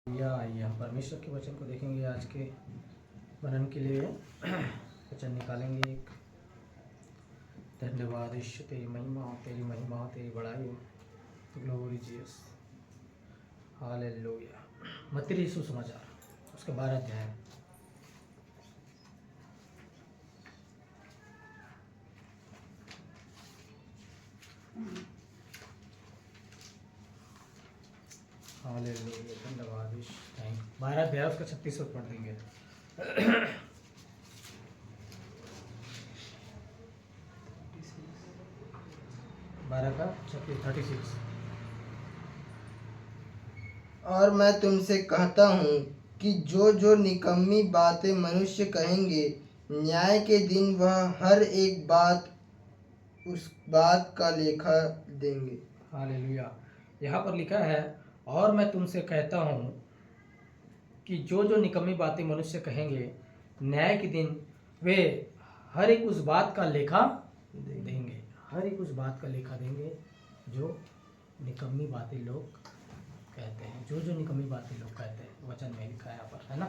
आइए हम परमेश्वर के वचन को देखेंगे। आज के मनन के लिए वचन निकालेंगे एक। धन्यवाद ईश्वर, तेरी महिमा हो, तेरी महिमा हो, तेरी बड़ाई हो। Glory Jesus, hallelujah. मत्ती यीशु सुसमाचार उसके 12 अध्याय। हालेलुया, धन्यवाद ईश्वर, थैंक। 12 अध्याय उसका 36 पढ़ देंगे। 12 का 36। और मैं तुमसे कहता हूँ कि जो जो निकम्मी बातें मनुष्य कहेंगे, न्याय के दिन वह हर एक बात उस बात का लेखा देंगे। हालेलुया। यहाँ पर लिखा है, और मैं तुमसे कहता हूँ कि जो जो निकम्मी बातें मनुष्य कहेंगे, न्याय के दिन वे हर एक उस बात का लेखा देंगे। हर एक उस बात का लेखा देंगे जो निकम्मी बातें लोग कहते हैं। जो जो निकम्मी बातें लोग कहते हैं, वचन में लिखा है यहाँ पर, है ना।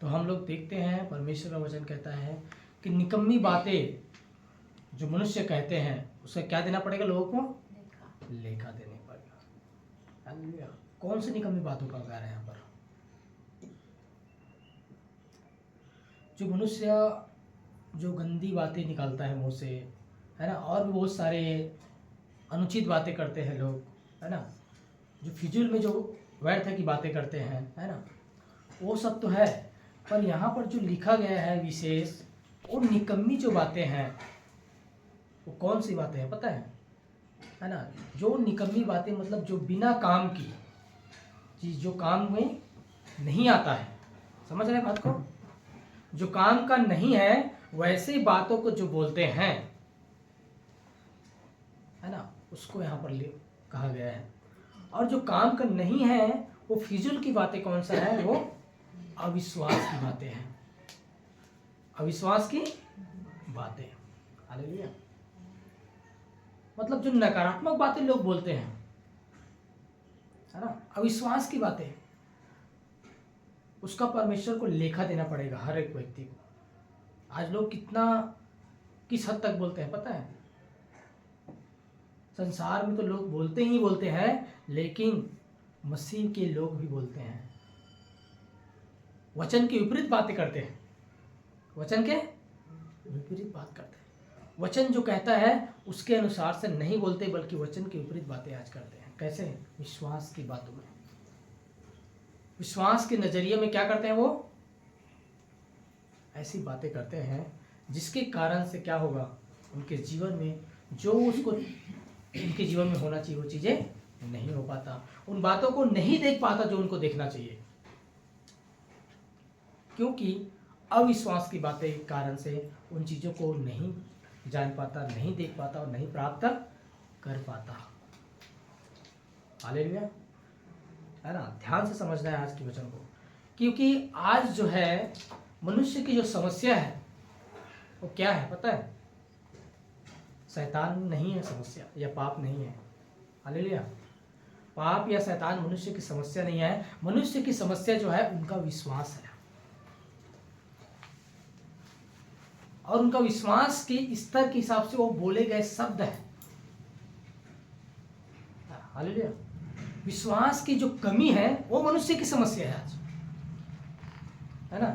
तो हम लोग देखते हैं, परमेश्वर का वचन कहता है कि निकम्मी बातें जो मनुष्य कहते हैं उसे क्या देना पड़ेगा? लोगों को लेखा देने पड़ेगा। हालेलुया। कौन सी निकम्मी बातों का उगार है यहाँ पर? जो मनुष्य जो गंदी बातें निकालता है मुंह से, है ना, और भी बहुत सारे अनुचित बातें करते हैं लोग, है ना, जो फिजूल में जो व्यर्थ की बातें करते हैं, है ना, वो सब तो है। पर यहाँ पर जो लिखा गया है विशेष, वो निकम्मी जो बातें हैं, वो कौन सी बातें हैं पता है ना। जो निकम्मी बातें मतलब जो बिना काम की चीज, जो काम में नहीं आता है, समझ रहे हैं बात को? जो काम का नहीं है वैसे बातों को जो बोलते हैं, है ना, उसको यहाँ पर कहा गया है। और जो काम का नहीं है वो फिजूल की बातें कौन सा है? वो अविश्वास की बातें हैं। अविश्वास की बातें। हालेलुया। मतलब जो नकारात्मक बातें लोग बोलते हैं, है ना, अविश्वास की बातें, उसका परमेश्वर को लेखा देना पड़ेगा हर एक व्यक्ति को। आज लोग किस हद तक बोलते हैं पता है? संसार में तो लोग बोलते ही बोलते हैं, लेकिन मसीह के लोग भी बोलते हैं, वचन के विपरीत बातें करते हैं। वचन के विपरीत बात करते हैं। वचन जो कहता है उसके अनुसार से नहीं बोलते, बल्कि वचन के विपरीत बातें आज करते हैं। कैसे? विश्वास की बातों में, विश्वास के नजरिए में क्या करते हैं? वो ऐसी बातें करते हैं जिसके कारण से क्या होगा? उनके जीवन में जो उसको उनके जीवन में होना चाहिए वो चीजें नहीं हो पाता। उन बातों को नहीं देख पाता जो उनको देखना चाहिए, क्योंकि अविश्वास की बातें के कारण से उन चीजों को नहीं जान पाता, नहीं देख पाता और नहीं प्राप्त कर पाता। हालेलुया, है ना। ध्यान से समझना है आज के वचन को, क्योंकि आज जो है मनुष्य की जो समस्या है वो क्या है पता है? शैतान नहीं है समस्या, या पाप नहीं है। हालेलुया। पाप या शैतान मनुष्य की समस्या नहीं है। मनुष्य की समस्या जो है उनका विश्वास है, और उनका विश्वास के स्तर के हिसाब से वो बोले गए शब्द है। हालेलुया। विश्वास की जो कमी है वो मनुष्य की समस्या है आज, है ना।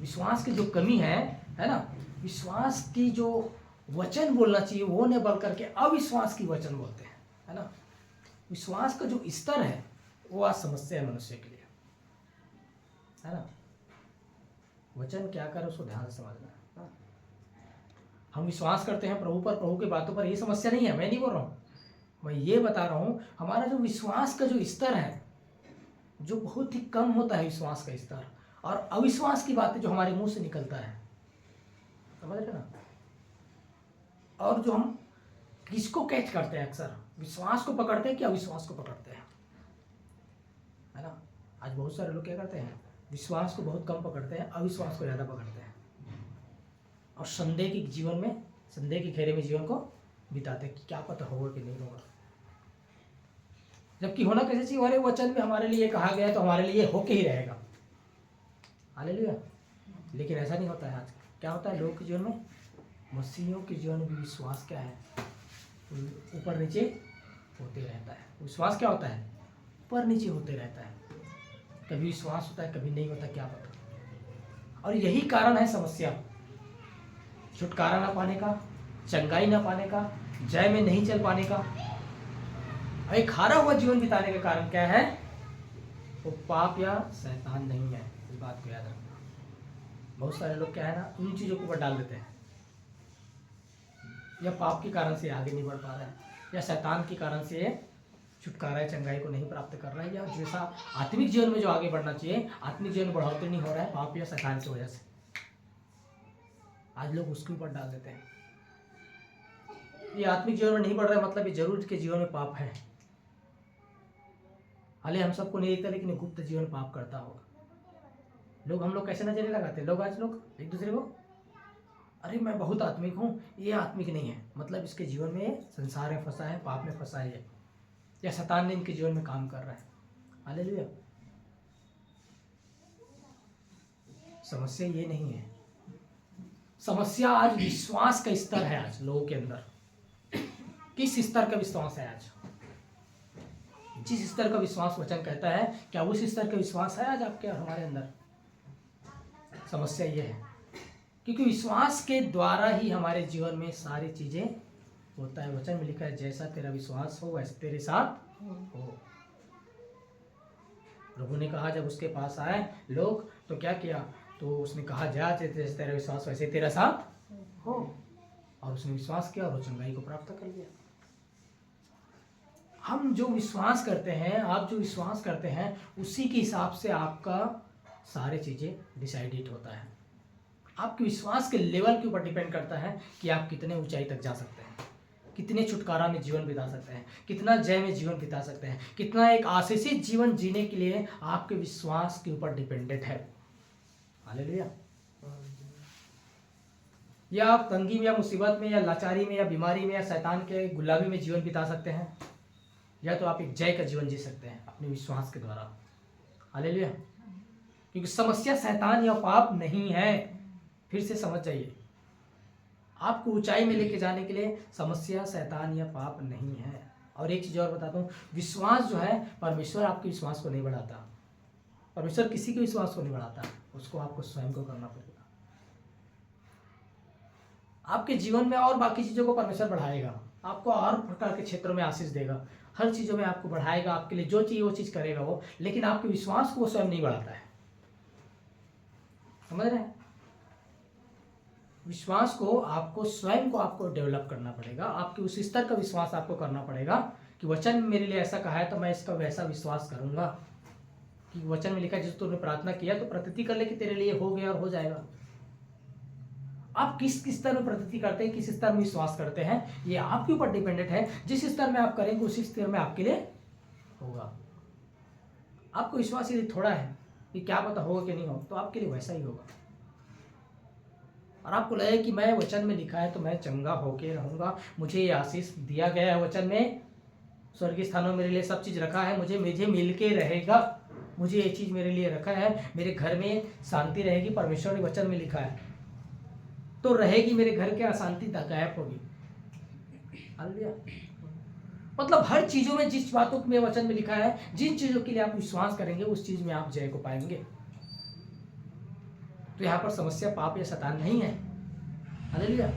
विश्वास की जो कमी है ना, विश्वास की जो वचन बोलना चाहिए वो नहीं बोल करके अविश्वास की वचन बोलते हैं, है ना। विश्वास का जो स्तर है वो आज समस्या है मनुष्य के लिए, है ना। वचन क्या करे उसको ध्यान से समझना है। हम विश्वास करते हैं प्रभु पर, प्रभु की बातों पर, ये समस्या नहीं है। मैं नहीं बोल रहा हूँ, मैं ये बता रहा हूँ हमारा जो विश्वास का जो स्तर है, जो बहुत ही कम होता है विश्वास का स्तर, और अविश्वास की बातें जो हमारे मुंह से निकलता है, समझ रहे ना। और जो हम किसको कैच करते हैं? अक्सर विश्वास को पकड़ते हैं कि अविश्वास को पकड़ते हैं, है ना। आज बहुत सारे लोग क्या करते हैं? विश्वास को बहुत कम पकड़ते हैं, अविश्वास को ज़्यादा पकड़ते हैं, और संदेह के जीवन में, संदेह के घेरे में जीवन को बिताते हैं कि क्या पता होगा कि नहीं होगा। जबकि होना कैसे चाहिए, हमारे वचन में हमारे लिए कहा गया है तो हमारे लिए होके ही रहेगा। हालेलुया। लेकिन ऐसा नहीं होता है आज। क्या होता है लोगों के जीवन में, मसीहियों के जीवन में विश्वास क्या है, ऊपर नीचे होते रहता है। विश्वास क्या होता है, ऊपर नीचे होते रहता है। कभी विश्वास होता है, कभी नहीं होता, क्या पता। और यही कारण है समस्या, छुटकारा ना पाने का, चंगाई ना पाने का, जय में नहीं चल पाने का, और एक हारा हुआ जीवन बिताने का कारण क्या है, वो पाप या शैतान नहीं है। इस बात को याद रखना। बहुत सारे लोग क्या है ना, उन चीज़ों को ऊपर डाल देते हैं, या पाप के कारण से आगे नहीं बढ़ पा रहा है, या शैतान के कारण से छुटकारा या चंगाई को नहीं प्राप्त कर रहा है, या जैसा आत्मिक जीवन में जो आगे बढ़ना चाहिए, आत्मिक जीवन में बढ़ोतरी नहीं हो रहा है पाप या शैतान की वजह से। आज लोग उसके ऊपर डाल देते हैं। ये आत्मिक जीवन में नहीं बढ़ रहा है मतलब ये जरूर के जीवन में पाप है। हाले हम सबको नहीं दिखता, लेकिन गुप्त जीवन पाप करता होगा। हम लोग कैसे नजरें लगाते हैं, लोग आज लोग एक दूसरे को, अरे मैं बहुत आत्मिक हूँ, ये आत्मिक नहीं है, मतलब इसके जीवन में संसार में फंसा है, पाप में फंसा है, या शैतान ने इनके जीवन में काम कर रहा है। हालेलुया। समस्या ये नहीं है, समस्या आज विश्वास का स्तर है। आज लोगों के अंदर किस स्तर का विश्वास है, आज जिस स्तर का विश्वास वचन कहता है, क्या उस स्तर का विश्वास है आज आपके और हमारे अंदर। समस्या ये है, क्योंकि विश्वास के द्वारा ही हमारे जीवन में सारी चीजें होता है। वचन में लिखा है, जैसा तेरा विश्वास हो वैसे तेरे साथ हो। प्रभु ने कहा जब उसके पास आए लोग तो क्या किया, तो उसने कहा जा जैसे तेरा विश्वास वैसे तेरा साथ हो, और उसने विश्वास किया और वो चंगाई को प्राप्त कर लिया। हम जो विश्वास करते हैं, आप जो विश्वास करते हैं, उसी के हिसाब से आपका सारी चीजें डिसाइडेड होता है। आपके विश्वास के लेवल के ऊपर डिपेंड करता है कि आप कितने ऊंचाई तक जा सकते हैं, कितने छुटकारा में जीवन बिता सकते हैं, कितना जय में जीवन बिता सकते हैं, कितना एक आशीषित जीवन जीने के लिए आपके विश्वास के ऊपर डिपेंडेंट है। हालेलुया। या आप तंगी में या मुसीबत में या लाचारी में या बीमारी में या शैतान के गुलामी में जीवन बिता सकते हैं, या तो आप एक जय का जीवन जी सकते हैं अपने विश्वास के द्वारा। हालेलुया। क्योंकि समस्या शैतान या पाप नहीं है, फिर से समझ जाइए। आपको ऊंचाई में लेके जाने के लिए समस्या शैतान या पाप नहीं है। और एक चीज और बताता हूँ, विश्वास जो है, परमेश्वर आपके विश्वास को नहीं बढ़ाता, परमेश्वर किसी के विश्वास को नहीं बढ़ाता, उसको आपको स्वयं को करना पड़ेगा। आपके जीवन में और बाकी चीजों को परमेश्वर बढ़ाएगा, आपको और प्रकार के क्षेत्रों में आशीष देगा, हर चीजों में आपको बढ़ाएगा, आपके लिए जो चाहिए वो चीज करेगा वो, लेकिन आपके विश्वास को वो स्वयं नहीं बढ़ाता है। समझ रहे हैं? विश्वास को आपको स्वयं को आपको डेवलप करना पड़ेगा। आपके उस स्तर का विश्वास आपको करना पड़ेगा कि वचन मेरे लिए ऐसा कहा है तो मैं इसका वैसा विश्वास करूंगा। कि वचन में लिखा है, जिस तूने प्रार्थना किया तो प्रतीति कर ले कि तेरे लिए हो गया और हो जाएगा। आप किस स्तर में प्रतीति करते हैं, किस स्तर में विश्वास करते हैं, ये आपके ऊपर डिपेंडेंट है। जिस स्तर में आप करेंगे उसी स्तर में आपके लिए होगा। आपको विश्वास यदि थोड़ा है कि क्या पता होगा कि नहीं हो, तो आपके लिए वैसा ही होगा। और आपको लगे कि मैं वचन में लिखा है तो मैं चंगा होके रहूंगा, मुझे ये आशीष दिया गया है वचन में, स्वर्गीय स्थानों में मेरे लिए सब चीज रखा है, मुझे मिल के रहेगा, मुझे ये चीज मेरे लिए रखा है, मेरे घर में शांति रहेगी, परमेश्वर ने वचन में लिखा है तो रहेगी, मेरे घर के अशांति गायब होगी। हालेलुया। मतलब हर चीजों में, जिस बातों में वचन में लिखा है, जिन चीजों के लिए आप विश्वास करेंगे उस चीज में आप जय को पाएंगे। तो यहाँ पर समस्या पाप या शैतान नहीं है। हालेलुया।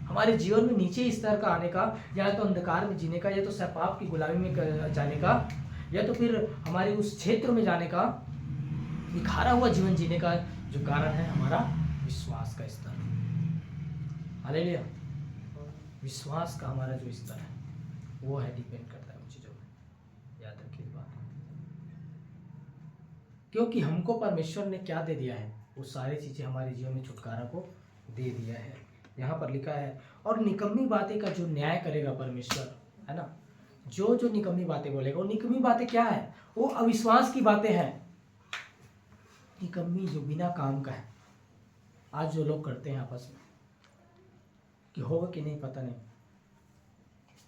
हमारे जीवन में नीचे स्तर का आने का, या तो अंधकार में जीने का, या तो पाप की गुलामी में जाने का, या तो फिर हमारे उस क्षेत्र में जाने का, निखारा हुआ जीवन जीने का जो कारण है हमारा विश्वास का स्तर। हालेलुया। विश्वास का हमारा जो स्तर है वो है, डिपेंड करता है उन चीजों में। याद रखिए इस बात, क्योंकि हमको परमेश्वर ने क्या दे दिया है, वो सारी चीजें हमारे जीवन में छुटकारा को दे दिया है। यहाँ पर लिखा है, और निकम्मी बातें का जो न्याय करेगा परमेश्वर, है ना, जो निकम्मी बातें बोलेगा, वो निकम्मी बातें क्या है, वो अविश्वास की बातें हैं। निकम्मी जो बिना काम का है, आज जो लोग करते हैं आपस में, कि होगा कि नहीं पता नहीं,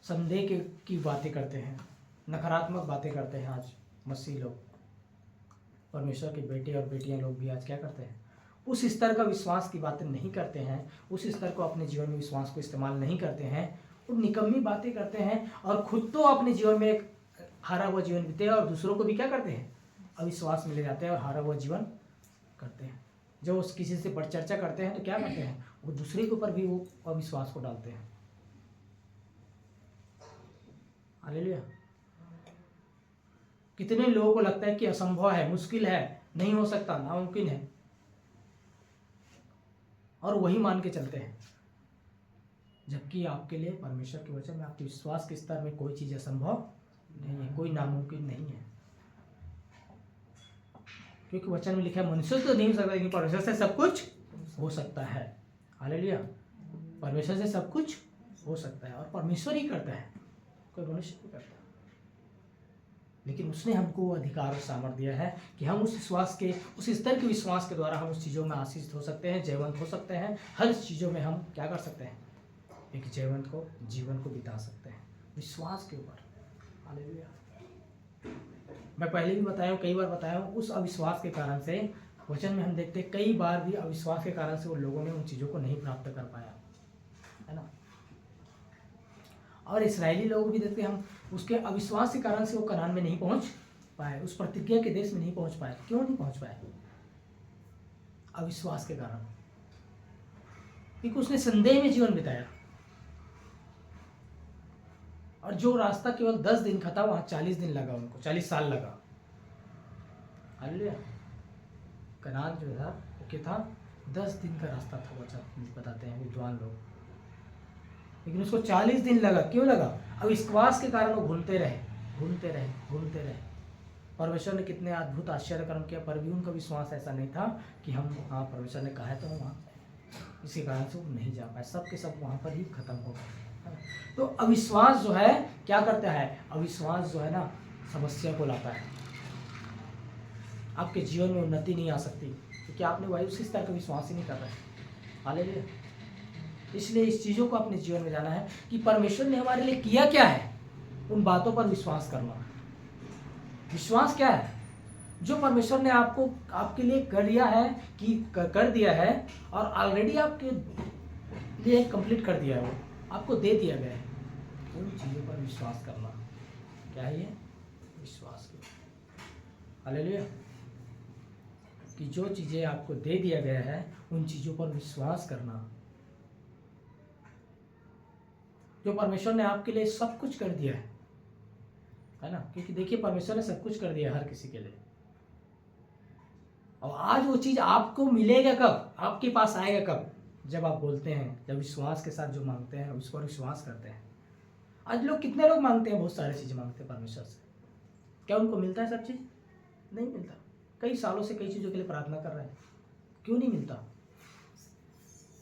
संदेह की बातें करते हैं, नकारात्मक बातें करते हैं। आज मसीह लोग, परमेश्वर के बेटे और बेटियां लोग भी आज क्या करते हैं, उस स्तर का विश्वास की बातें नहीं करते हैं, उस स्तर को अपने जीवन में विश्वास को इस्तेमाल नहीं करते हैं, वो निकम्मी बातें करते हैं और खुद तो अपने जीवन में एक हारा हुआ जीवन बीते हैं और दूसरों को भी क्या करते हैं, अविश्वास में ले जाते हैं और हारा हुआ जीवन करते हैं। जब उस किसी से परिचर्चा करते हैं तो क्या करते हैं, वो दूसरे के ऊपर भी वो अविश्वास को डालते हैं। हालेलुया। कितने लोगों को लगता है कि असंभव है, मुश्किल है, नहीं हो सकता, नामुमकिन है, और वही मान के चलते हैं, जबकि आपके लिए परमेश्वर के वचन में आपके विश्वास के स्तर में कोई चीज असंभव नहीं है, कोई नामुमकिन नहीं है। क्योंकि वचन में लिखा है मनुष्य तो नहीं हो सकता, लेकिन परमेश्वर से सब कुछ हो सकता है। हालेलुया। परमेश्वर से सब कुछ हो सकता है और परमेश्वर ही करता है, कोई मनुष्य नहीं करता। लेकिन उसने हमको वो अधिकार और सामर्थ्य दिया है कि हम उस विश्वास के, उस स्तर के विश्वास के द्वारा हम उस चीज़ों में आशीषित हो सकते हैं, जयवंत हो सकते हैं। हर चीज़ों में हम क्या कर सकते हैं, एक जयवंत जीवन को बिता सकते हैं विश्वास के ऊपर। हालेलुया। मैं पहले भी बताया हूँ, कई बार बताया हूँ, उस अविश्वास के कारण से वचन में हम देखते हैं कई बार भी अविश्वास के कारण से वो लोगों ने उन चीज़ों को नहीं प्राप्त कर पाया, है ना। और इस्राएली लोग भी देखते हैं, हम उसके अविश्वास के कारण से वो कनान में नहीं पहुंच पाए, उस प्रतिज्ञा के देश में नहीं पहुंच पाए। क्यों नहीं पहुंच पाए? अविश्वास के कारण, क्योंकि उसने संदेह में जीवन बिताया और जो रास्ता केवल 10 दिन का था वहां 40 दिन लगा उनको, 40 साल लगा। हालेलुया। कनान जो था वो क्या था, 10 दिन का रास्ता था, बताते हैं विद्वान लोग, लेकिन उसको 40 दिन लगा। क्यों लगा? अविश्वास के कारण वो घूमते रहे। परमेश्वर ने कितने अद्भुत आश्चर्य कर्म किया, पर भी उनका विश्वास ऐसा नहीं था कि हम, हाँ परमेश्वर ने कहा है तो हम वहाँ, इसी कारण से वो नहीं जा पाए, सब के सब वहाँ पर ही खत्म हो गए। तो अविश्वास जो है क्या करता है, अविश्वास जो है ना समस्या को लाता है। आपके जीवन में उन्नति नहीं आ सकती क्योंकि आपने वही उसी स्तर का विश्वास ही नहीं कर रहे। हालेलुया। इसलिए इस चीज़ों को अपने जीवन में जाना है कि परमेश्वर ने हमारे लिए किया क्या है, उन बातों पर विश्वास करना। विश्वास क्या है? जो परमेश्वर ने आपको, आपके लिए कर दिया है, कि कर दिया है और ऑलरेडी आपके लिए कंप्लीट कर दिया है, वो आपको दे दिया गया है, उन चीज़ों पर विश्वास करना। क्या है ये? विश्वास की। हालेलुया। कि जो चीज़ें आपको दे दिया गया है उन चीज़ों पर विश्वास करना। जो परमेश्वर ने आपके लिए सब कुछ कर दिया है ना, क्योंकि देखिए परमेश्वर ने सब कुछ कर दिया हर किसी के लिए। और आज वो चीज आपको मिलेगा कब, आपके पास आएगा कब? जब आप बोलते हैं, जब विश्वास के साथ जो मांगते हैं उस पर विश्वास करते हैं। आज लोग, कितने लोग मांगते हैं, बहुत सारी चीजें मांगते हैं परमेश्वर से, क्या उनको मिलता है सब चीज? नहीं मिलता। कई सालों से कई चीजों के लिए प्रार्थना कर रहे हैं, क्यों नहीं मिलता?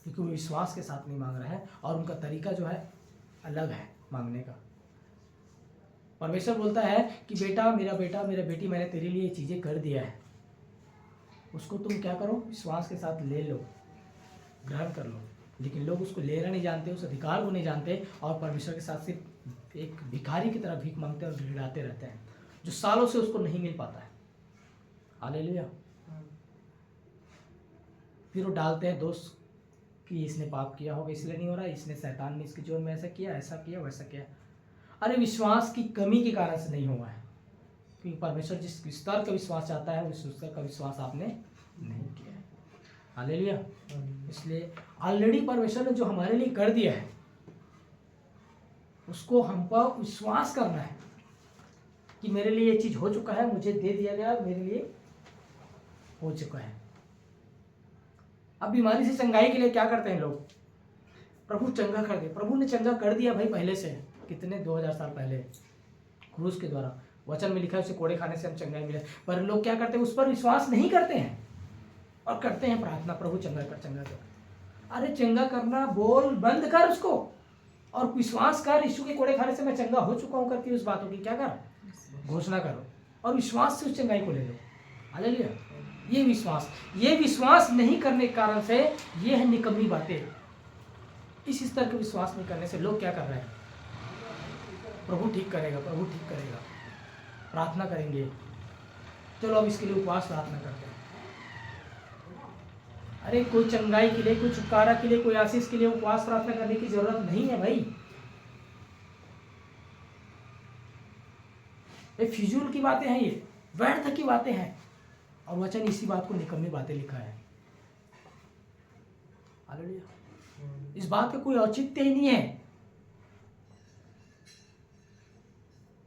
क्योंकि वो विश्वास के साथ नहीं मांग रहा है और उनका तरीका जो है अलग है मांगने का। परमेश्वर बोलता है कि बेटा, मेरा बेटी, मैंने तेरे लिए ये चीजें कर दिया है, उसको तुम क्या करो, विश्वास के साथ ले लो, ग्रहण कर लो। लेकिन लोग उसको लेना नहीं जानते, उस अधिकार को नहीं जानते और परमेश्वर के साथ सिर्फ एक भिखारी की तरह भीख मांगते और गिड़गिड़ाते रहते हैं, जो सालों से उसको नहीं मिल पाता है। हालेलुया। फिर वो डालते हैं दोष कि इसने पाप किया होगा इसलिए नहीं हो रहा, इसने, शैतान ने इसके जीवन में ऐसा किया, वैसा किया। अरे विश्वास की कमी के कारण से नहीं हुआ है, क्योंकि परमेश्वर जिस स्तर का विश्वास चाहता है उस स्तर का विश्वास आपने नहीं किया है। हालेलुया। इसलिए ऑलरेडी परमेश्वर ने जो हमारे लिए कर दिया है उसको हम पर विश्वास करना है कि मेरे लिए ये चीज हो चुका है, मुझे दे दिया गया, मेरे लिए हो चुका है। अब बीमारी से चंगाई के लिए क्या करते हैं लोग? प्रभु चंगा कर दे, प्रभु ने चंगा कर दिया भाई पहले से, कितने 2000 साल पहले क्रूस के द्वारा। वचन में लिखा है उसे कोड़े खाने से हम चंगाई मिले, पर लोग क्या करते हैं, उस पर विश्वास नहीं करते हैं और करते हैं प्रार्थना, प्रभु चंगा कर। अरे चंगा करना बोल बंद कर उसको और विश्वास कर, यीशु के कोड़े खाने से मैं चंगा हो चुका हूं करके उस बातों की क्या कर, घोषणा करो और विश्वास से उस चंगाई को ले लो। हालेलुया। ये विश्वास नहीं करने के कारण से ये है निकम्मी बातें। इस स्तर के विश्वास नहीं करने से लोग क्या कर रहे हैं, प्रभु ठीक करेगा, प्रभु ठीक करेगा। प्रार्थना करेंगे। चलो अब इसके लिए उपवास प्रार्थना करते हैं। अरे कोई चंगाई के लिए, कोई छुटकारा के लिए, कोई आशीष के लिए उपवास प्रार्थना करने की जरूरत नहीं है भाई। ये फिजूल की बातें हैं, ये व्यर्थ की बातें हैं। और वचन इसी बात को निकम्मी बातें लिखा है। हालेलुया। इस बात का कोई औचित्य ही नहीं है।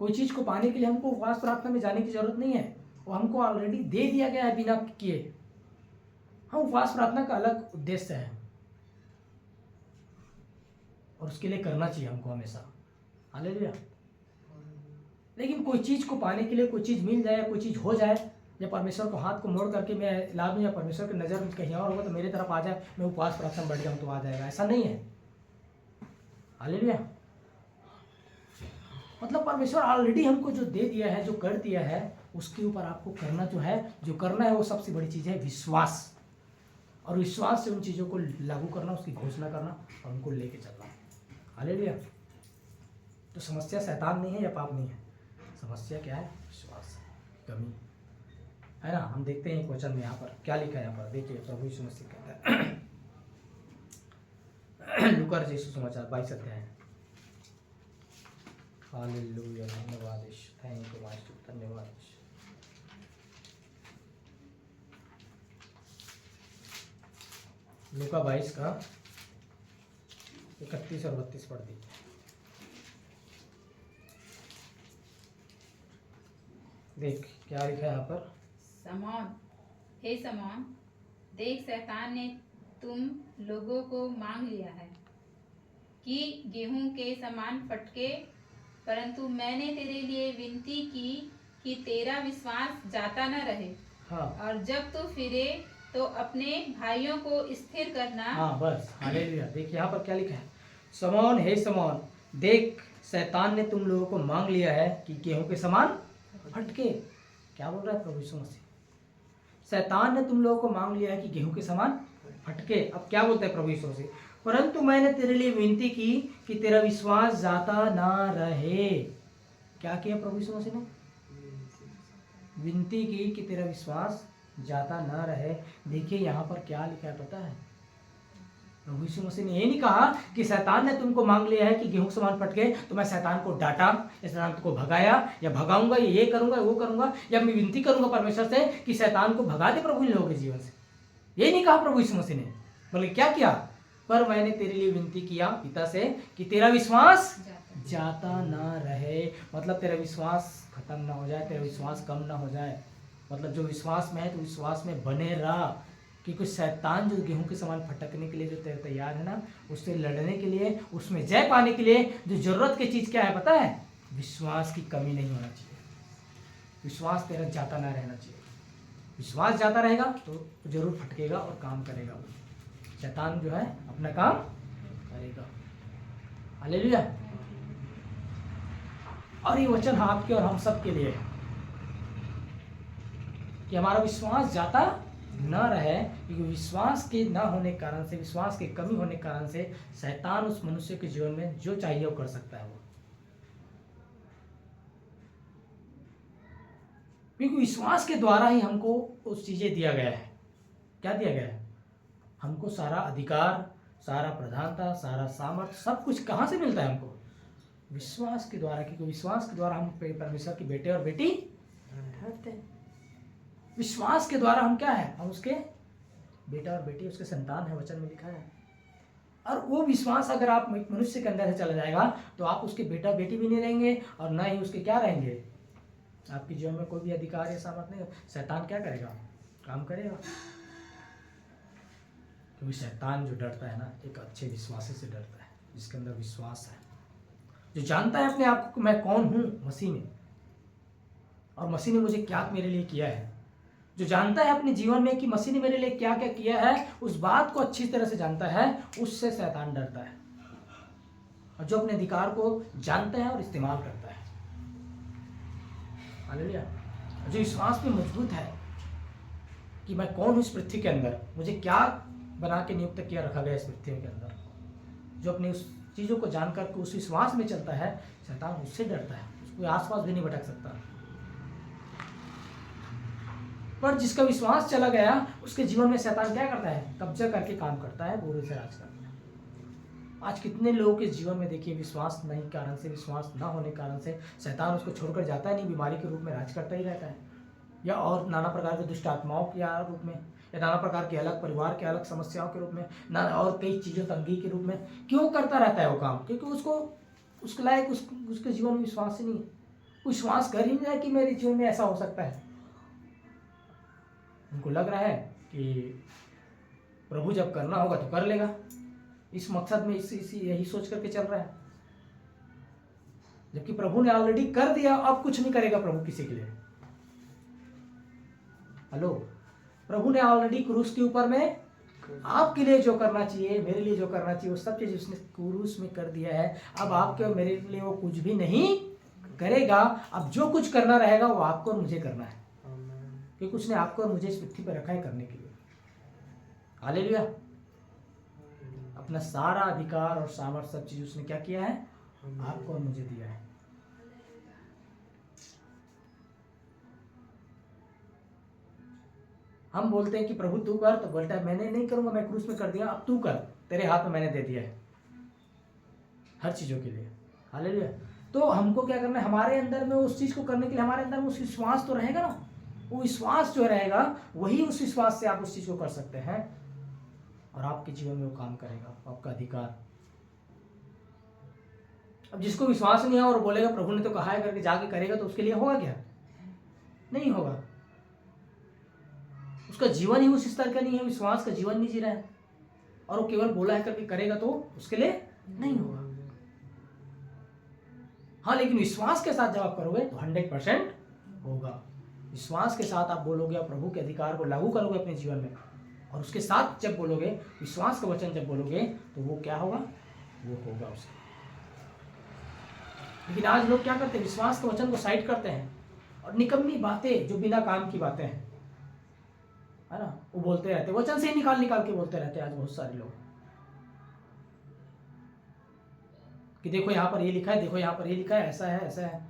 कोई चीज को पाने के लिए हमको उपवास प्रार्थना में जाने की जरूरत नहीं है, वो हमको ऑलरेडी दे दिया गया है बिना किए। हाँ, उपवास प्रार्थना का अलग उद्देश्य है और उसके लिए करना चाहिए हमको हमेशा। हालेलुया। लेकिन कोई चीज को पाने के लिए, कोई चीज मिल जाए, कोई चीज हो जाए, या परमेश्वर को हाथ को मोड़ करके मैं ला दूं, या परमेश्वर की नज़र कहीं और होगा तो मेरे तरफ आ जाए, मैं उपवास प्रार्थना बैठ जाऊं तो आ जाएगा, ऐसा नहीं है। हालेलुया। मतलब परमेश्वर ऑलरेडी हमको जो दे दिया है, जो कर दिया है, उसके ऊपर आपको करना जो करना है वो सबसे बड़ी चीज़ है विश्वास। और विश्वास से उन चीज़ों को लागू करना, उसकी घोषणा करना और उनको लेके चलना। हालेलुया। तो समस्या शैतान नहीं है या पाप नहीं है, समस्या क्या है? विश्वास कमी है ना। हम देखते हैं एक वचन में यहाँ पर क्या लिखा है। यहाँ पर देखिए, प्रभु यीशु मसीह कहता है लूका रचित सुसमाचार 22 अध्याय। हालेलुया। धन्यवाद यीशु, थैंक यू मास्टर, धन्यवाद यीशु। लूका 22 का 31 और 32 पढ़ दीजिए। देख क्या लिखा है यहाँ पर। समौन, हे समौन, देख शैतान ने तुम लोगों को मांग लिया है कि गेहूं के समान फटके, परंतु मैंने तेरे लिए विनती की कि तेरा विश्वास जाता न रहे। हाँ, और जब तू फिरे तो अपने भाइयों को स्थिर करना। हाँ बस। हालेलुया। देखिए यहाँ पर क्या लिखा है। समौन, हे समौन, देख शैतान ने तुम लोगों को मांग लिया है कि गेहूं के समान फटके। क्या बोल रहा है प्रभु यीशु मसीह? शैतान ने तुम लोगों को मांग लिया है कि गेहूं के समान फटके। अब क्या बोलता है प्रभु यीशु मसीह? परंतु मैंने तेरे लिए विनती की कि तेरा विश्वास जाता ना रहे। क्या किया प्रभु यीशु मसीह ने? विनती की कि तेरा विश्वास जाता ना रहे। देखिए यहाँ पर क्या लिखा है पता है? प्रभु यीशु मसीह ने ये नहीं कहा कि शैतान ने तुमको मांग लिया है कि गेहूं के समान फटके, तो मैं शैतान को डांटा, या शैतान को भगाया, या भगाऊंगा, या ये करूंगा, वो करूंगा, या मैं विनती करूंगा परमेश्वर से कि शैतान को भगा दे प्रभु इन लोगों के जीवन से। ये नहीं कहा प्रभु यीशु मसीह ने, बल्कि क्या किया? पर मैंने तेरे लिए विनती किया पिता से कि तेरा विश्वास जाता ना रहे। मतलब तेरा विश्वास खत्म ना हो जाए, तेरा विश्वास कम ना हो जाए। मतलब जो विश्वास में है तो विश्वास में बने रहा, क्योंकि शैतान जो गेहूं के समान फटकने के लिए जो तैयार है ना, उससे लड़ने के लिए, उसमें जय पाने के लिए जो जरूरत की चीज़ क्या है पता है? विश्वास की कमी नहीं होना चाहिए। विश्वास तेरा जाता ना रहना चाहिए। विश्वास जाता रहेगा तो जरूर फटकेगा और काम करेगा। शैतान जो है अपना काम करेगा। हालेलुया। और ये वचन आपके और हम सब के लिए है कि हमारा विश्वास जाता न रहे, क्योंकि विश्वास के न होने के कारण से, विश्वास के कमी होने के कारण से शैतान उस मनुष्य के जीवन में जो चाहिए वो कर सकता है वो। क्योंकि विश्वास के द्वारा ही हमको उस चीजें दिया गया है। क्या दिया गया है? हमको सारा अधिकार, सारा प्रधानता, सारा सामर्थ्य, सब कुछ कहाँ से मिलता है हमको? विश्वास के द्वारा। क्योंकि विश्वास के द्वारा हम परमेश्वर के बेटे और बेटी ठहरते हैं। विश्वास के द्वारा हम क्या है? हम उसके बेटा और बेटी, उसके संतान है, वचन में लिखा है। और वो विश्वास अगर आप मनुष्य के अंदर से चला जाएगा तो आप उसके बेटा बेटी भी नहीं रहेंगे, और ना ही उसके क्या रहेंगे, आपके जीवन में कोई भी अधिकार या सामर्थ्य नहीं। शैतान क्या करेगा? काम करेगा। क्योंकि शैतान जो डरता है ना, एक अच्छे विश्वासी से डरता है, जिसके अंदर विश्वास है, जो जानता है अपने आप को मैं कौन हूँ मसीह में, और मसीह ने मुझे क्या मेरे लिए किया है। जो जानता है अपने जीवन में कि मसीह ने मेरे लिए क्या क्या किया है, उस बात को अच्छी तरह से जानता है, उससे शैतान डरता है। और जो अपने अधिकार को जानता है और इस्तेमाल करता है। हालेलुया। जो विश्वास में मजबूत है कि मैं कौन हूँ इस पृथ्वी के अंदर, मुझे क्या बना के नियुक्त किया रखा गया इस पृथ्वी के अंदर, जो अपने उस चीज़ों को जानकर के उस विश्वास में चलता है, शैतान उससे डरता है, उसको आसपास भी नहीं भटक सकता। पर जिसका विश्वास चला गया, उसके जीवन में शैतान क्या करता है? कब्जा करके काम करता है, बुरे से राज करता है। आज कितने लोगों के जीवन में देखिए विश्वास नहीं कारण से, विश्वास ना होने कारण से शैतान उसको छोड़कर जाता ही नहीं, बीमारी के रूप में राज करता ही रहता है, या और नाना प्रकार के दुष्ट आत्माओं के रूप में, या नाना प्रकार के अलग परिवार के अलग समस्याओं के रूप में, ना और कई चीज़ों तंगी के रूप में क्यों करता रहता है वो काम? क्योंकि उसको उसके लायक उसके जीवन में विश्वास ही नहीं है। विश्वास कर ही नहीं है कि मेरे जीवन में ऐसा हो सकता है। उनको लग रहा है कि प्रभु जब करना होगा तो कर लेगा, इस मकसद में यही सोच करके चल रहा है, जबकि प्रभु ने ऑलरेडी कर दिया, अब कुछ नहीं करेगा प्रभु किसी के लिए। हेलो, प्रभु ने ऑलरेडी क्रूस के ऊपर में आपके लिए जो करना चाहिए, मेरे लिए जो करना चाहिए, वो सब चीज उसने क्रूस में कर दिया है। अब आपके और मेरे लिए वो कुछ भी नहीं करेगा। अब जो कुछ करना रहेगा वो आपको और मुझे करना है, क्योंकि उसने आपको और मुझे इस पृथ्वी पर रखा है करने के लिए। हालेलुया। अपना सारा अधिकार और सामर्थ्य सब चीज उसने क्या किया है? आपको और मुझे दिया है। हम बोलते हैं कि प्रभु तू कर, तो बोलता है मैंने नहीं करूंगा, मैं क्रूस में कर दिया, अब तू कर, तेरे हाथ में मैंने दे दिया है हर चीजों के लिए। हालेलुया। तो हमको क्या करना है? हमारे अंदर में उस चीज को करने के लिए हमारे अंदर में उस विश्वास तो रहेगा ना। वो विश्वास जो रहेगा वही, उस विश्वास से आप उस चीज को कर सकते हैं और आपके जीवन में वो काम करेगा, आपका अधिकार। अब जिसको विश्वास नहीं है और बोलेगा प्रभु ने तो कहा है करके जाके करेगा, तो उसके लिए होगा क्या? नहीं होगा। उसका जीवन ही उस स्तर का नहीं है, विश्वास का जीवन नहीं जी रहा है, और वो केवल बोला है करके करेगा तो उसके लिए नहीं होगा। हाँ, लेकिन विश्वास के साथ जब आप करोगे तो 100% होगा। विश्वास के साथ आप बोलोगे और प्रभु के अधिकार को लागू करोगे अपने जीवन में, और उसके साथ जब बोलोगे, विश्वास का वचन जब बोलोगे, तो वो क्या होगा? वो होगा उसका। लेकिन आज लोग क्या करते हैं? विश्वास के वचन को साइड करते हैं और निकम्मी बातें जो बिना काम की बातें हैं, है ना, वो बोलते रहते, वचन से ही निकाल के बोलते रहते हैं आज बहुत सारे लोग, कि देखो यहाँ पर ये लिखा है, देखो यहाँ पर ये लिखा है, ऐसा है, ऐसा है,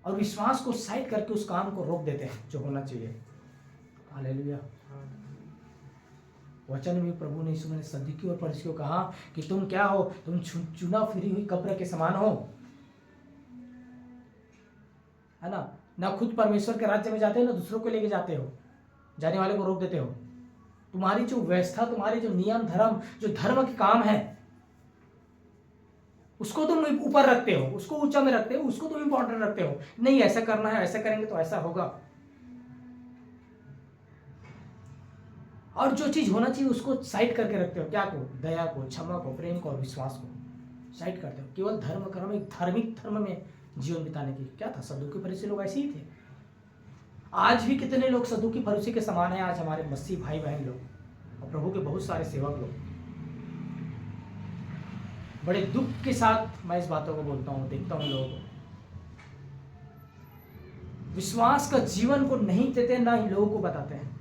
और विश्वास को साइड करके उस काम को रोक देते हैं जो होना चाहिए। हालेलुया। वचन में प्रभु ने यीशु ने सदूकी और फरीसियों को कहा कि तुम क्या हो? तुम चुना फिरी हुई कब्र के समान हो, है ना। ना खुद परमेश्वर के राज्य में जाते हो, ना दूसरों को लेके जाते हो, जाने वाले को रोक देते हो। तुम्हारी जो व्यवस्था, तुम्हारे जो नियम धर्म, जो धर्म के काम है, उसको तुम ऊपर रखते हो, उसको ऊंचा में रखते हो, उसको तुम इंपॉर्टेंट रखते हो। नहीं, ऐसा करना है, ऐसा करेंगे तो ऐसा होगा। और जो चीज होना चाहिए उसको साइड करके रखते हो। क्या को? दया को, क्षमा को, प्रेम को और विश्वास को साइड करते हो, केवल धर्म कर्म, एक धार्मिक धर्म में जीवन बिताने की। क्या था? सदूकी फरीसी लोग ऐसे ही थे। आज भी कितने लोग सदूकी फरीसी के समान है आज हमारे मसीह भाई बहन लोग और प्रभु के बहुत सारे सेवक लोग। बड़े दुख के साथ मैं इस बातों को बोलता हूँ, देखता हूँ लोगों को विश्वास का जीवन को नहीं देते, ना ही लोगों को बताते हैं।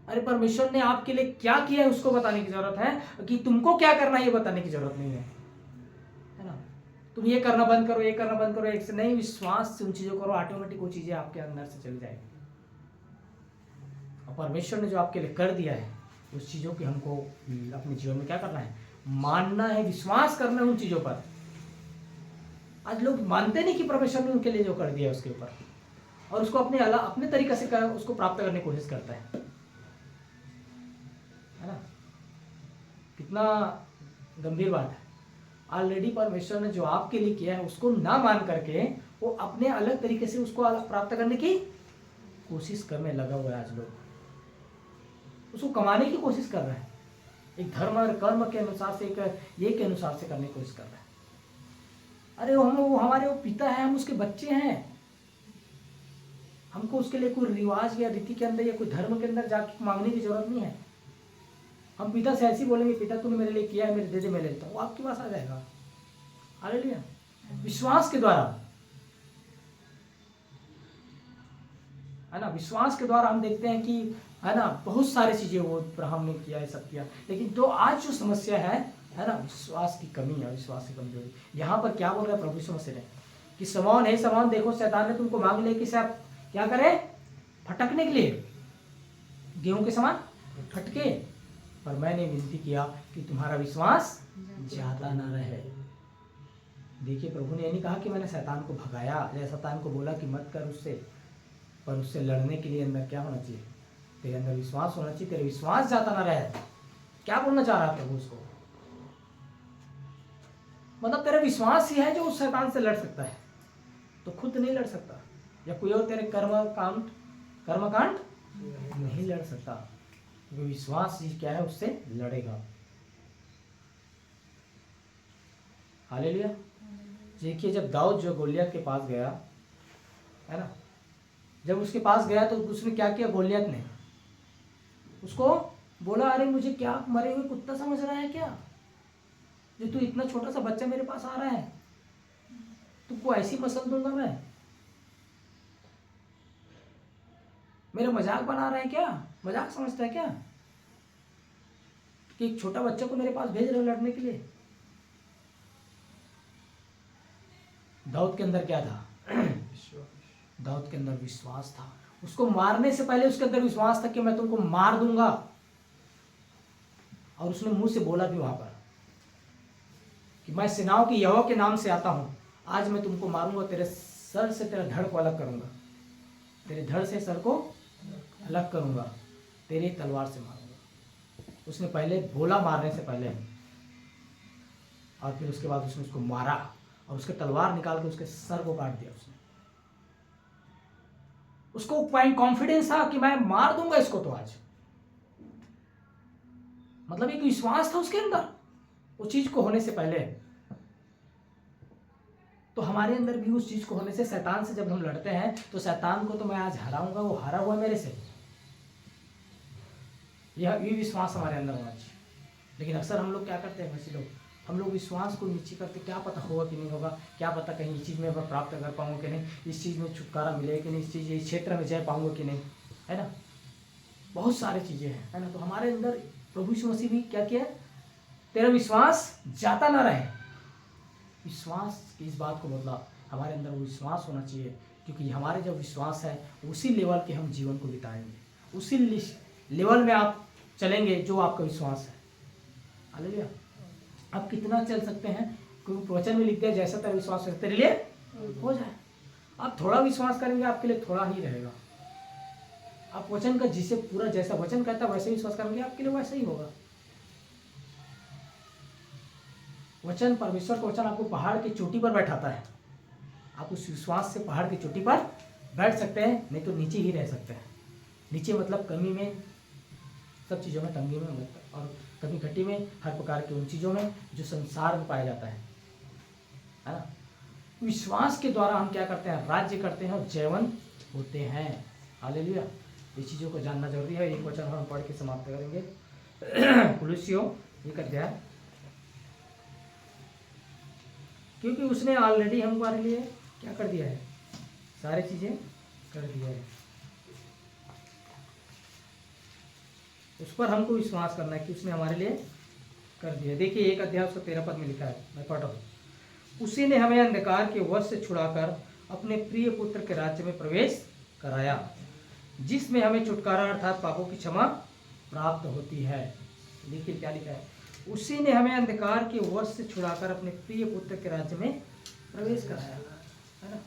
अरे परमेश्वर ने आपके लिए क्या किया है उसको बताने की जरूरत है, कि तुमको क्या करना है ये बताने की जरूरत नहीं है, है ना। तुम ये करना बंद करो, ये करना बंद करो, एक से नहीं, विश्वास से उन चीजों करो, ऑटोमेटिक वो चीजें आपके अंदर से चली जाएगी। और परमेश्वर ने जो आपके लिए कर दिया है उस चीजों की हमको अपने जीवन में क्या करना है? मानना है, विश्वास करना है उन चीजों पर। आज लोग मानते नहीं कि परमेश्वर ने उनके लिए जो कर दिया है उसके ऊपर, और उसको अपने तरीके से उसको प्राप्त करने की कोशिश करता है ना। कितना गंभीर बात है। ऑलरेडी परमेश्वर ने जो आपके लिए किया है उसको ना मान करके वो अपने अलग तरीके से उसको प्राप्त करने की कोशिश करने लगा हुआ है। आज लोग उसको कमाने की कोशिश कर रहे हैं, एक धर्म और कर्म के अनुसार से, एक ये के अनुसार से करने की कोशिश कर रहे हैं। अरे वो हमारे वो पिता है, हम उसके बच्चे हैं, हमको उसके लिए कोई रिवाज या रीति के अंदर या कोई धर्म के अंदर जाके मांगने की जरूरत नहीं है। हम पिता से ऐसे बोलेंगे, पिता तूने मेरे लिए किया है, मेरे दे दे, मैं लेता हूँ, वो आपके पास आ जाएगा। हालेलुया। विश्वास के द्वारा, है ना, विश्वास के द्वारा हम देखते हैं कि है ना, बहुत सारी चीज़ें वो अब्राहम ने किया, ये सब किया, लेकिन तो आज जो समस्या है ना, विश्वास की कमी है, विश्वास की कमजोरी। यहाँ पर क्या बोल रहा है प्रभु यीशु मसीह ने कि शमौन, हे शमौन, देखो शैतान ने तुमको मांग लिया कि सब क्या करे, फटकने के लिए, गेहूं के समान फटके, पर मैंने विनती किया कि तुम्हारा विश्वास ज्यादा ना रहे। देखिए, प्रभु ने ये नहीं कहा कि मैंने शैतान को भगाया या शैतान को बोला कि मत कर उससे, पर उससे लड़ने के लिए अंदर क्या होना चाहिए, तेरे अंदर विश्वास होना चाहिए, तेरे विश्वास जाता ना रहे। क्या बोलना चाह रहा है प्रभु उसको, मतलब तेरा विश्वास ही है जो उस शैतान से लड़ सकता है, तो खुद नहीं लड़ सकता, या कोई और तेरे कर्मकांड नहीं लड़ सकता, क्योंकि विश्वास ही क्या है, उससे लड़ेगा। हालेलुया। देखिए, जब दाऊद जो गोलियत के पास गया, है ना, जब उसके पास गया तो उसने क्या किया, गोलियत ने उसको बोला, अरे मुझे क्या मरे हुए कुत्ता समझ रहा है क्या, जो तू इतना छोटा सा बच्चा मेरे पास आ रहा है, तुमको ऐसी मसल दूंगा मैं, मेरा मजाक बना रहा है क्या, मजाक समझता है क्या कि एक छोटा बच्चा को मेरे पास भेज रहे हो लड़ने के लिए। दाऊद के अंदर क्या था, दाऊद के अंदर विश्वास था। उसको मारने से पहले उसके अंदर विश्वास था कि मैं तुमको मार दूंगा, और उसने मुंह से बोला भी वहां पर कि मैं सेनाओं के यहोवा के नाम से आता हूं, आज मैं तुमको मारूंगा, तेरे सर से तेरा धड़ को अलग करूंगा, तेरे धड़ से सर को अलग करूंगा, तेरे तलवार से मारूंगा। उसने पहले बोला मारने से पहले, और फिर उसके बाद उसने उसको मारा, और उसके तलवार निकाल के उसके सर को काट दिया उसने। उसको कॉन्फिडेंस था कि मैं मार दूंगा इसको तो आज, मतलब एक विश्वास था उसके अंदर उस चीज को होने से पहले। तो हमारे अंदर भी उस चीज को होने से, शैतान से जब हम लड़ते हैं तो शैतान को तो मैं आज हराऊंगा, वो हारा हुआ मेरे से, यह विश्वास हमारे अंदर होना चाहिए। लेकिन अक्सर हम लोग क्या करते हैं, वैसे लोग हम लोग विश्वास को नीचे करते, क्या पता होगा कि नहीं होगा, क्या पता कहीं इस चीज़ में मैं प्राप्त कर पाऊंगा कि नहीं, इस चीज़ में छुटकारा मिलेगा कि नहीं, इस चीज़ इस क्षेत्र में जा पाऊंगा कि नहीं, है ना, बहुत सारी चीज़ें हैं, है ना। तो हमारे अंदर प्रभु यीशु मसीह भी क्या किया, तेरा विश्वास जाता ना रहे, विश्वास की इस बात को बदला, हमारे अंदर वो विश्वास होना चाहिए, क्योंकि हमारे जब विश्वास है उसी लेवल के हम जीवन को बिताएंगे, उसी लेवल में आप चलेंगे जो आपका विश्वास है। हालेलुया। आप कितना चल सकते हैं, क्योंकि वचन में लिख दिया जैसा तेरा विश्वास है तेरे लिए हो जाए। आप थोड़ा विश्वास करेंगे आपके लिए थोड़ा ही रहेगा, आप वचन का जिसे पूरा जैसा वचन कहता है वैसे विश्वास करेंगे आपके लिए वैसा ही होगा। वचन, परमेश्वर का वचन आपको पहाड़ की चोटी पर बैठाता है, आप उस विश्वास से पहाड़ की चोटी पर बैठ सकते हैं, नहीं तो नीचे ही रह सकते हैं। नीचे मतलब कमी में, सब चीज़ों में, तंगी में, और कभी घटी में, हर प्रकार की उन चीज़ों में जो संसार में पाया जाता है ना। विश्वास के द्वारा हम क्या करते हैं, राज्य करते हैं और जयवंत होते हैं। हालेलुया। ये चीज़ों को जानना जरूरी है। एक वचन हम पढ़ के समाप्त करेंगे, कुलुस्सियों 1 अध्याय, क्योंकि उसने ऑलरेडी हमारे लिए क्या कर दिया है, सारी चीज़ें कर दिया है, उस पर हमको विश्वास करना है कि उसने हमारे लिए कर दिया। देखिए 1 अध्याय उसका 13 पद में लिखा है, मैं पढ़ रहा हूँ। उसी ने हमें अंधकार के वश से छुड़ाकर अपने प्रिय पुत्र के राज्य में प्रवेश कराया, जिसमें हमें छुटकारा अर्थात पापों की क्षमा प्राप्त होती है। देखिए क्या लिखा है, उसी ने हमें अंधकार के वश से छुड़ाकर अपने प्रिय पुत्र के राज्य में प्रवेश कराया, है ना।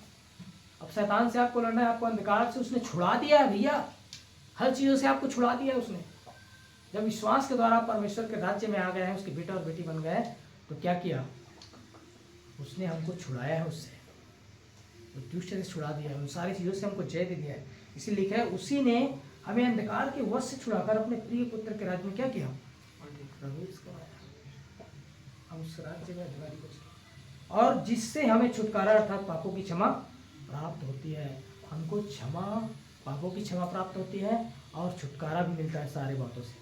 अब शैतान से आपको लड़ना है, आपको अंधकार से उसने छुड़ा दिया है भैया, हर चीज़ों से आपको छुड़ा दिया है उसने। जब विश्वास के द्वारा परमेश्वर के राज्य में आ गए हैं, उसके बेटा और बेटी बन गए, तो क्या किया, उसने हमको छुड़ाया है उससे, दुष्ट से छुड़ा दिया है, उन सारी चीज़ों से हमको जय दे दिया है। इसीलिए लिखा है उसी ने हमें अंधकार के वश से छुड़ाकर अपने प्रिय पुत्र के राज्य में क्या किया, प्रवेश कराया। हम उस राज्य में अधिकारी को, और जिससे हमें छुटकारा अर्थात पापों की क्षमा प्राप्त होती है। हमको क्षमा, पापों की क्षमा प्राप्त होती है और छुटकारा भी मिलता है सारे बातों से।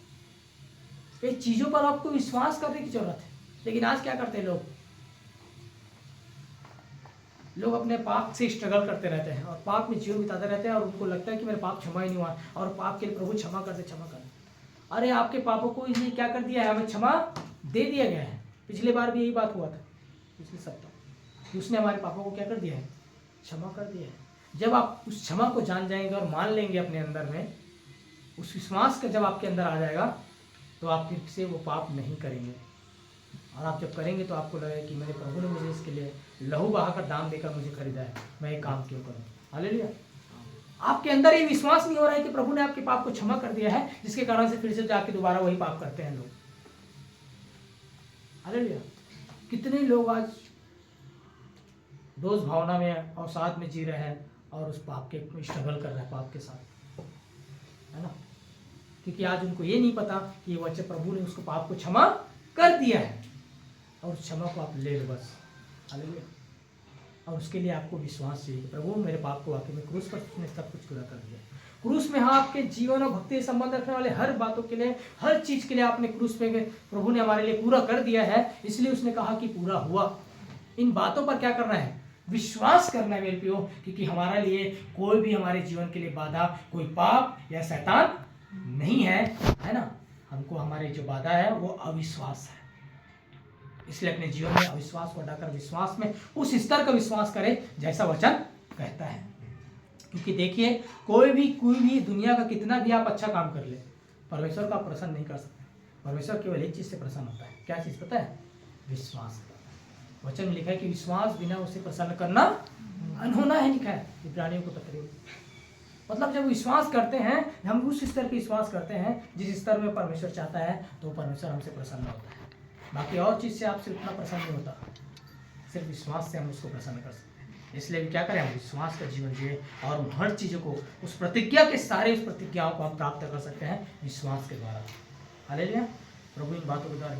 ये चीज़ों पर आपको विश्वास करने की जरूरत है। लेकिन आज क्या करते हैं लोग, लोग अपने पाप से स्ट्रगल करते रहते हैं और पाप में जीवन बिताते रहते हैं और उनको लगता है कि मेरे पाप क्षमा ही नहीं हुआ और पाप के लिए प्रभु क्षमा कर दे, क्षमा कर दे। अरे आपके पापों को इसलिए क्या कर दिया है, हमें क्षमा दे दिया गया है। पिछले बार भी यही बात हुआ था, पिछले सप्ताह उसने हमारे पापों को क्या कर दिया है, क्षमा कर दिया है। जब आप उस क्षमा को जान जाएंगे और मान लेंगे अपने अंदर में, उस विश्वास का जब आपके अंदर आ जाएगा तो आप फिर से वो पाप नहीं करेंगे। और आप जब करेंगे तो आपको लगेगा कि मेरे प्रभु ने मुझे इसके लिए लहू बहाकर दाम देकर मुझे खरीदा है, मैं ये काम क्यों करूँ। हालेलुया। आपके अंदर ये विश्वास नहीं हो रहा है कि प्रभु ने आपके पाप को क्षमा कर दिया है, जिसके कारण से फिर से जाके दोबारा वही पाप करते हैं लोग। हालेलुया। कितने लोग आज दोष भावना में और साथ में जी रहे हैं और उस पाप के स्ट्रगल कर रहे हैं पाप के साथ, है ना, क्योंकि आज उनको ये नहीं पता कि वो अच्छे प्रभु ने उसको पाप को क्षमा कर दिया है और उस क्षमा को आप ले लो बस। हालेलुया। और उसके लिए आपको विश्वास चाहिए कि प्रभु मेरे पाप को वाकई में क्रूस पर उसने सब कुछ पूरा कर दिया। क्रूस में हाँ, आपके जीवन और भक्ति से संबंध रखने वाले हर बातों के लिए, हर चीज के लिए आपने क्रूस पे प्रभु ने हमारे लिए पूरा कर दिया है, इसलिए उसने कहा कि पूरा हुआ। इन बातों पर क्या करना है, विश्वास करना है मेरे प्रियो, क्योंकि हमारे लिए कोई भी हमारे जीवन के लिए बाधा, कोई पाप या शैतान नहीं है ना। हमको हमारे जो बाधा है वो अविश्वास है, इसलिए अपने जीवन में अविश्वास को हटाकर विश्वास में उस स्तर का विश्वास करें जैसा वचन कहता है। क्योंकि देखिए, कोई भी दुनिया का कितना भी आप अच्छा काम कर ले, परमेश्वर को आप प्रसन्न नहीं कर सकते। परमेश्वर केवल एक चीज से प्रसन्न होता है, क्या चीज पता है, विश्वास। वचन में लिखा है कि विश्वास बिना उसे प्रसन्न करना अनहोना है, लिखा है इब्रानियों को पत्र। मतलब जब विश्वास करते हैं, हम उस स्तर पे विश्वास करते हैं जिस स्तर में परमेश्वर चाहता है, तो परमेश्वर हमसे प्रसन्न होता है। बाकी और चीज़ से आपसे उतना प्रसन्न नहीं होता, सिर्फ विश्वास से हम उसको प्रसन्न कर सकते हैं। इसलिए क्या करें, हम विश्वास का जीवन जिए और हर चीज़ों को, उस प्रतिज्ञा के सारे उस प्रतिज्ञाओं को हम प्राप्त कर सकते हैं विश्वास के द्वारा। हालेलुया। प्रभु इन बातों के द्वारा